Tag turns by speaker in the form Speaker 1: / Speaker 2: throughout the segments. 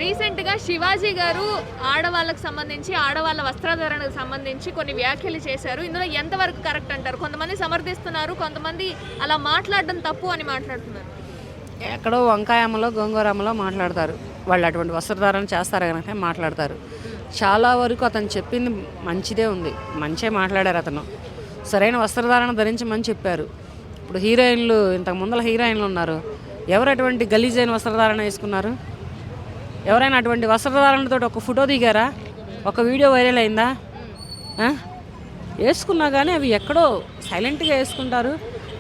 Speaker 1: రీసెంట్గా శివాజీ గారు ఆడవాళ్ళకు సంబంధించి ఆడవాళ్ళ వస్త్రధారణకు సంబంధించి కొన్ని వ్యాఖ్యలు చేశారు. ఇందులో ఎంతవరకు కరెక్ట్ అంటారు? కొంతమంది సమర్థిస్తున్నారు, కొంతమంది అలా మాట్లాడడం తప్పు అని మాట్లాడుతున్నారు.
Speaker 2: ఎక్కడో వంకాయమ్మలో గోంగూరమ్మలో మాట్లాడతారు. వాళ్ళు అటువంటి వస్త్రధారణ చేస్తారు కనుక మాట్లాడతారు. చాలా వరకు అతను చెప్పింది మంచిదే ఉంది, మంచిగా మాట్లాడారు. అతను సరైన వస్త్రధారణ ధరించమని చెప్పారు. ఇప్పుడు హీరోయిన్లు, ఇంతకు ముందర హీరోయిన్లు ఉన్నారు, ఎవరు అటువంటి గలీజైన వస్త్రధారణ వేసుకున్నారు? ఎవరైనా అటువంటి వస్త్రధారణతో ఒక ఫోటో దిగారా? ఒక వీడియో వైరల్ అయిందా? వేసుకున్నా కానీ అవి ఎక్కడో సైలెంట్గా వేసుకుంటారు,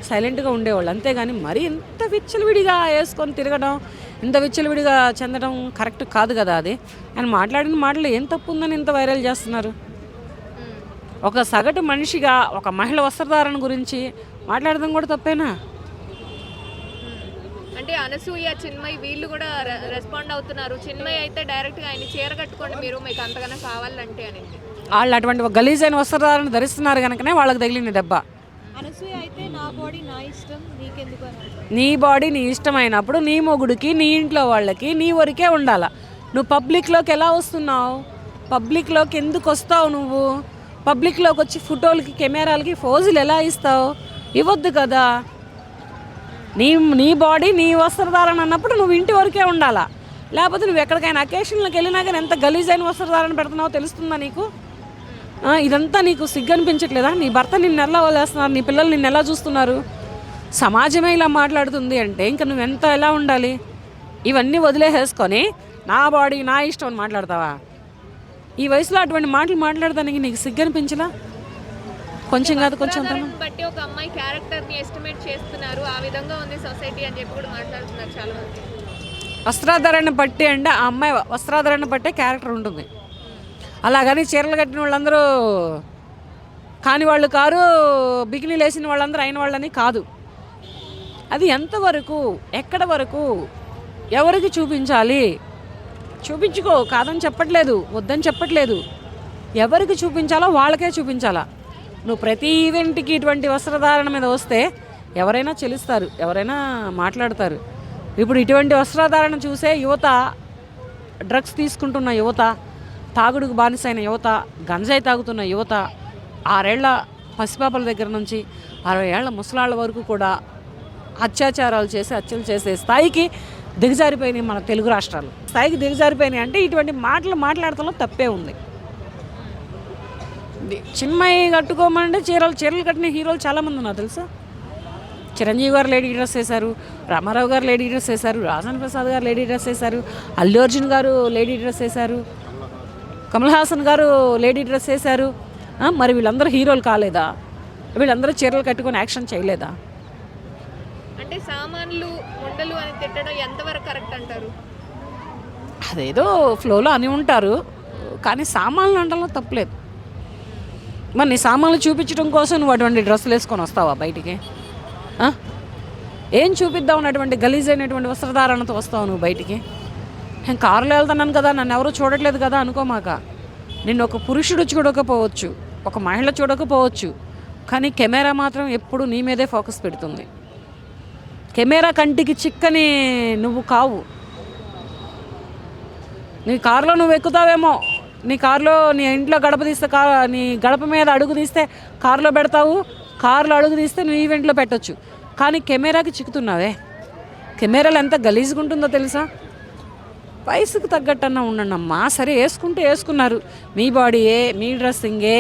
Speaker 2: సైలెంట్గా ఉండేవాళ్ళు. అంతేగాని మరీ ఇంత విచ్చలవిడిగా వేసుకొని తిరగడం, ఇంత విచ్చలవిడిగా చెందడం కరెక్ట్ కాదు కదా. అది ఆయన మాట్లాడిన మాటలు ఏం తప్పు ఉందని ఇంత వైరల్ చేస్తున్నారు? ఒక సగటు మనిషిగా ఒక మహిళ వస్త్రధారణ గురించి మాట్లాడడం కూడా తప్పేనా?
Speaker 1: అంటే అనసూయ, చిన్మయ్ వీళ్ళు కూడా రెస్పాండ్ అవుతున్నారు. చిన్మయ్ అయితే డైరెక్ట్గా ఆయన చీర కట్టుకోండి మీరు, మీకు అంతగానో కావాలంటే అని.
Speaker 2: వాళ్ళు అటువంటి ఒక గలీజైన వస్త్రధారణ ధరిస్తున్నారు కనుకనే వాళ్ళకి తగిలింది దెబ్బ.
Speaker 1: అనసూయ అయితే నా బాడీ నా ఇష్టం, నీకెందుకు?
Speaker 2: నీ బాడీ నీ ఇష్టమైనప్పుడు నీ మొగుడికి, నీ ఇంట్లో వాళ్ళకి నీ వరకే ఉండాలా. నువ్వు పబ్లిక్లోకి ఎలా వస్తున్నావు? పబ్లిక్లోకి ఎందుకు వస్తావు? నువ్వు పబ్లిక్లోకి వచ్చి ఫోటోలకి, కెమెరాలకి ఫోజులు ఎలా ఇస్తావు? ఇవ్వద్దు కదా. నీ బాడీ నీ వస్త్రధారణ అన్నప్పుడు నువ్వు ఇంటి వరకే ఉండాలా. లేకపోతే నువ్వు ఎక్కడికైనా అకేషన్లకు వెళ్ళినా కానీ ఎంత గలీజైన వస్త్రధారణ పెడుతున్నావో తెలుస్తుందా నీకు? ఇదంతా నీకు సిగ్గు అనిపించట్లేదా? నీ భర్త నిన్ను ఎలా వదిలేస్తున్నారు, నీ పిల్లలు నిన్ను ఎలా చూస్తున్నారు? సమాజమే ఇలా మాట్లాడుతుంది అంటే ఇంకా నువ్వెంత ఎలా ఉండాలి? ఇవన్నీ వదిలేసేసుకొని నా బాడీ నా ఇష్టం అని మాట్లాడతావా? ఈ వయసులో అటువంటి మాటలు మాట్లాడడానికి నీకు సిగ్గు అనిపించలా? కొంచెం కాదు కొంచెం
Speaker 1: బట్టి ఒక అమ్మాయి క్యారెక్టర్ని ఎస్టిమేట్ చేస్తున్నారు, ఆ విధంగా ఉంది సొసైటీ అని చెప్పి కూడా మాట్లాడుతున్నారు చాలా మంది.
Speaker 2: వస్త్రాధారణ బట్టి అంటే ఆ అమ్మాయి వస్త్రాధారణ బట్టే క్యారెక్టర్ ఉంటుంది. అలాగని చీరలు కట్టిన వాళ్ళందరూ కాని వాళ్ళు కారు, బికినీలు వేసిన వాళ్ళందరూ అయిన వాళ్ళని కాదు. అది ఎంతవరకు, ఎక్కడ వరకు, ఎవరికి చూపించాలి? చూపించుకో, కాదని చెప్పట్లేదు, వద్దని చెప్పట్లేదు. ఎవరికి చూపించాలో వాళ్ళకే చూపించాలా. నువ్వు ప్రతి ఈవెంట్కి ఇటువంటి వస్త్రధారణ మీద వస్తే ఎవరైనా చెల్లిస్తారు, ఎవరైనా మాట్లాడతారు. ఇప్పుడు ఇటువంటి వస్త్రధారణ చూసే యువత, డ్రగ్స్ తీసుకుంటున్న యువత, తాగుడుకు బానిసైన యువత, గంజాయి తాగుతున్న యువత, 6 ఏళ్ల పసిపాపల దగ్గర నుంచి 60 ఏళ్ల ముసలాళ్ళ వరకు కూడా అత్యాచారాలు చేసి హత్యలు చేసే స్థాయికి దిగజారిపోయినాయి మన తెలుగు రాష్ట్రాలు. స్థాయికి దిగజారిపోయినాయి అంటే ఇటువంటి మాటలు మాట్లాడటంలో తప్పే ఉంది. చిన్మయి కట్టుకోమంటే చీరలు కట్టిన హీరోలు చాలామంది ఉన్నారు తెలుసా. చిరంజీవి గారు లేడీ డ్రెస్ వేశారు, రామారావు గారు లేడీ డ్రెస్ వేశారు, రాజన్ ప్రసాద్ గారు లేడీ డ్రెస్ వేశారు, అల్లు అర్జున్ గారు లేడీ డ్రెస్ వేశారు, కమల్ హాసన్ గారు లేడీ డ్రెస్ వేశారు. మరి వీళ్ళందరూ హీరోలు కాలేదా? వీళ్ళందరూ చీరలు కట్టుకొని యాక్షన్ చేయలేదా?
Speaker 1: అంటే సామాన్లు ఉండలు అని తిట్టడం ఎంతవరకు కరెక్ట్ అంటారు?
Speaker 2: అదేదో ఫ్లోలో అని ఉంటారు, కానీ సామాన్లు అనడంలో తప్పలేదు. మరి నీ సామాన్లు చూపించడం కోసం నువ్వు అటువంటి డ్రెస్సులు వేసుకొని వస్తావా బయటికి? ఏం చూపిద్దాం అన్నటువంటి గలీజ్ అయినటువంటి వస్త్రధారణతో వస్తావు నువ్వు బయటికి? నేను కారులో వెళ్తున్నాను కదా, నన్ను ఎవరూ చూడట్లేదు కదా అనుకోమాక. నిన్ను ఒక పురుషుడు చూడకపోవచ్చు, ఒక మహిళ చూడకపోవచ్చు, కానీ కెమెరా మాత్రం ఎప్పుడు నీ మీదే ఫోకస్ పెడుతుంది. కెమెరా కంటికి చిక్కని నువ్వు కావు. నీ కారులో నువ్వు ఎక్కుతావేమో, నీ కారులో, నీ ఇంట్లో గడప తీస్తే నీ గడప మీద అడుగు తీస్తే కారులో పెడతావు, కారులో అడుగు తీస్తే నువ్వు ఈవెంట్లో పెట్టొచ్చు, కానీ కెమెరాకి చిక్కుతున్నావే. కెమెరాలు ఎంత గలీజ్గా ఉంటుందో తెలుసా? వయసుకు తగ్గట్టన్నా ఉండండి అమ్మా. సరే వేసుకుంటే వేసుకున్నారు, మీ బాడీయే, మీ డ్రెస్సింగే,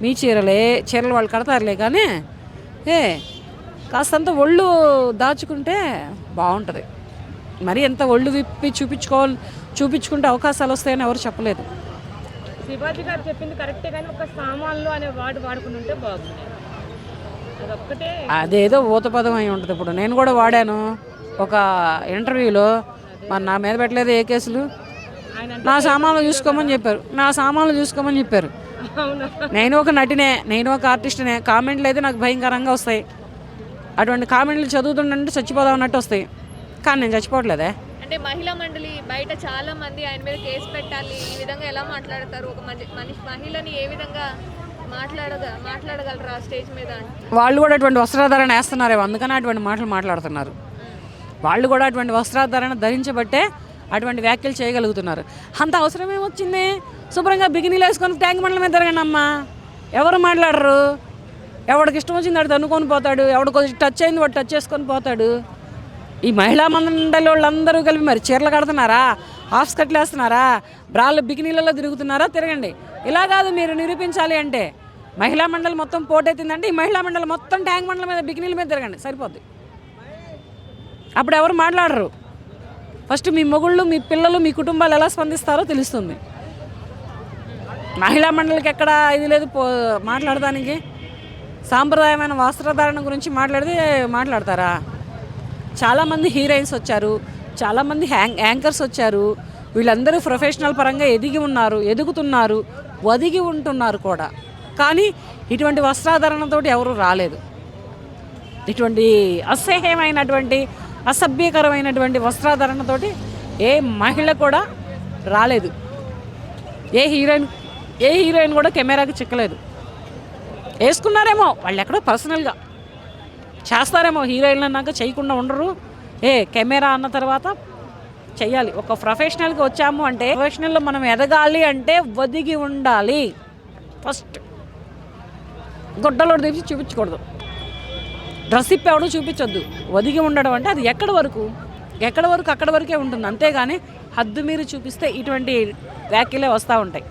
Speaker 2: మీ చీరలు వాళ్ళు కడతారులే, కానీ కాస్తంత ఒళ్ళు దాచుకుంటే బాగుంటుంది. మరి ఎంత ఒళ్ళు విప్పి చూపించుకుంటే అవకాశాలు వస్తాయని ఎవరు చెప్పలేదు.
Speaker 3: శివాజీ గారు చెప్పింది కరెక్టే, కానీ ఒక సామాన్లు అనే వాడుకుని ఉంటే బాగుంది. అదొక్కటే
Speaker 2: అదేదో ఊతపదం అయి ఉంటుంది. ఇప్పుడు నేను కూడా వాడాను ఒక ఇంటర్వ్యూలో, మరి నా మీద పెట్టలేదు ఏ కేసులు. నా సామాన్లు చూసుకోమని చెప్పారు. నేను ఒక నటినే, నేను ఒక ఆర్టిస్ట్నే. కామెంట్లు అయితే నాకు భయంకరంగా వస్తాయి. అటువంటి కామెంట్లు చదువుతుంటే చచ్చిపోదాం అన్నట్టు వస్తాయి, కానీ నేను చచ్చిపోవట్లేదే.
Speaker 1: అంటే మహిళా మండలి బయట చాలా మంది ఆయన మీద కేసు పెట్టాలి, ఈ విధంగా ఎలా మాట్లాడతారు? ఒక మహిళని ఏ విధంగా మాట్లాడగలరా స్టేజ్ మీద?
Speaker 2: వాళ్ళు కూడా అటువంటి వస్త్రధారణ వేస్తున్నారేమో, అందుకని అటువంటి మాటలు మాట్లాడుతున్నారు. వాళ్ళు కూడా అటువంటి వస్త్రధారణ ధరించబట్టే అటువంటి వ్యాఖ్యలు చేయగలుగుతున్నారు. అంత అవసరం ఏమొచ్చింది? శుభ్రంగా బిగినీలు వేసుకొని ట్యాంక్ మండలం మీద తిరగండి అమ్మా. ఎవరు మాట్లాడరు. ఎవడికి ఇష్టం వచ్చింది వాడు తన్నుకొని పోతాడు, ఎవడికి టచ్ అయింది వాడు టచ్ చేసుకొని పోతాడు. ఈ మహిళా మండలి వాళ్ళందరూ కలిపి మరి చీరలు కడుతున్నారా, హాఫ్ స్కర్ట్లు వేస్తున్నారా, బ్రాళ్ళు బికినీలలో తిరుగుతున్నారా? తిరగండి. ఇలా కాదు మీరు నిరూపించాలి అంటే. మహిళా మండలి మొత్తం పోటెత్తిందంటే ఈ మహిళా మండలి మొత్తం ట్యాంక్ మండలం మీద బికినీల మీద తిరగండి, సరిపోద్ది. అప్పుడు ఎవరు మాట్లాడరు. ఫస్ట్ మీ మొగుళ్ళు, మీ పిల్లలు, మీ కుటుంబాలు ఎలా స్పందిస్తారో తెలుస్తుంది. మహిళా మండలికి ఎక్కడ ఇది లేదు మాట్లాడడానికి. సాంప్రదాయమైన వస్త్రధారణ గురించి మాట్లాడతారా? చాలామంది హీరోయిన్స్ వచ్చారు, చాలామంది యాంకర్స్ వచ్చారు. వీళ్ళందరూ ప్రొఫెషనల్ పరంగా ఎదుగుతున్నారు, ఒదిగి ఉంటున్నారు కూడా. కానీ ఇటువంటి వస్త్రాధారణతోటి ఎవరు రాలేదు. ఇటువంటి అసహ్యమైనటువంటి అసభ్యకరమైనటువంటి వస్త్రాధారణతోటి ఏ మహిళ కూడా రాలేదు. ఏ హీరోయిన్ కూడా కెమెరాకి చిక్కలేదు. వేసుకున్నారేమో వాళ్ళు ఎక్కడో పర్సనల్గా చేస్తారేమో. హీరోయిన్లు అన్నాక చేయకుండా ఉండరు. కెమెరా అన్న తర్వాత చెయ్యాలి. ఒక ప్రొఫెషనల్గా వచ్చాము అంటే, ప్రొఫెషనల్లో మనం ఎదగాలి అంటే ఒదిగి ఉండాలి. ఫస్ట్ గుడ్డలో తీసి చూపించకూడదు, డ్రెస్ ఇప్పేవాడు చూపించొద్దు. ఒదిగి ఉండడం అంటే అది ఎక్కడి వరకు అక్కడి వరకే ఉంటుంది. అంతేగాని హద్దు మీరు చూపిస్తే ఇటువంటి వ్యాఖ్యలే వస్తూ ఉంటాయి.